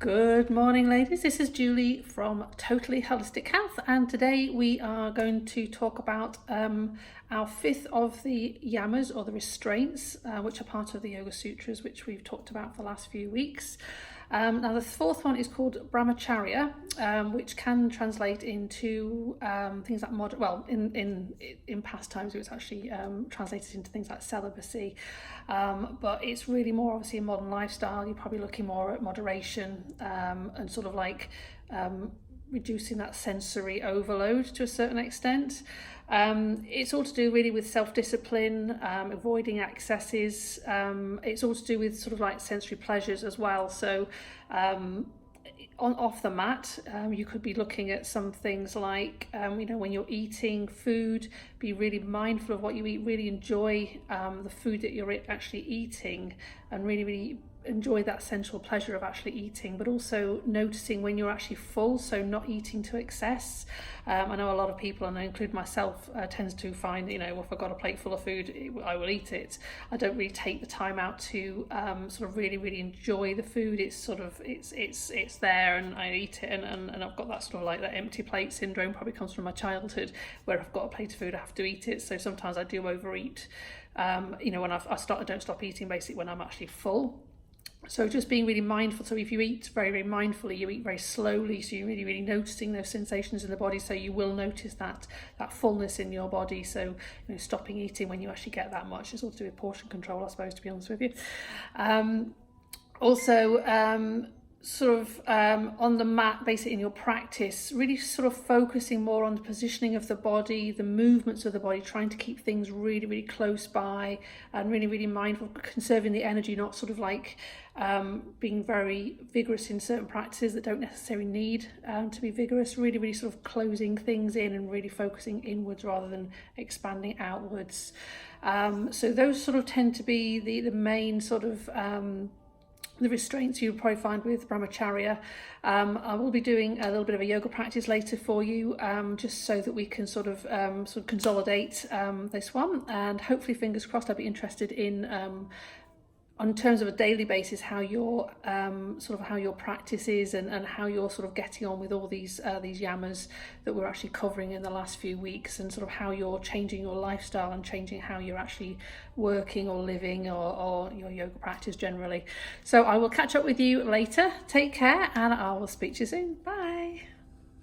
Good morning, ladies. This is Julie from Totally Holistic Health, and today we are going to talk about our fifth of the yamas, or the restraints, which are part of the Yoga Sutras, which we've talked about for the last few weeks. Now, the fourth one is called Brahmacarya, which can translate into things like in past times it was actually translated into things like celibacy, but it's really more obviously a modern lifestyle. You're probably looking more at moderation and sort of like reducing that sensory overload to a certain extent. It's all to do really with self-discipline, avoiding excesses. It's all to do with sort of like sensory pleasures as well. So off the mat, you could be looking at some things like, when you're eating food, be really mindful of what you eat, really enjoy the food that you're actually eating, and really enjoy that sensual pleasure of actually eating, but also noticing when you're actually full, so not eating to excess. I know a lot of people, and I include myself, tends to find, if I've got a plate full of food, I will eat it. I don't really take the time out to sort of really enjoy the food. It's sort of it's there and I eat it, and I've got that sort of like that empty plate syndrome. Probably comes from my childhood, where I've got a plate of food, I have to eat it. So sometimes I do overeat. When I don't stop eating basically when I'm actually full. So just being really mindful. So if you eat very mindfully, you eat very slowly, so you're really noticing those sensations in the body, so you will notice that fullness in your body. So stopping eating when you actually get that much is all to do with portion control, I suppose, to be honest with you. On the mat, basically in your practice, really sort of focusing more on the positioning of the body, the movements of the body, trying to keep things really close by, and really mindful, conserving the energy, not sort of like being very vigorous in certain practices that don't necessarily need to be vigorous. Really sort of closing things in and really focusing inwards rather than expanding outwards. So those sort of tend to be the main sort of the restraints you'll probably find with Brahmacharya. I will be doing a little bit of a yoga practice later for you, just so that we can sort of consolidate this one, and hopefully, fingers crossed, I'll be interested in on terms of a daily basis, how your how your practice is, and how you're sort of getting on with all these yamas that we're actually covering in the last few weeks, and sort of how you're changing your lifestyle and changing how you're actually working or living, or your yoga practice generally. So I will catch up with you later. Take care, and I will speak to you soon. Bye.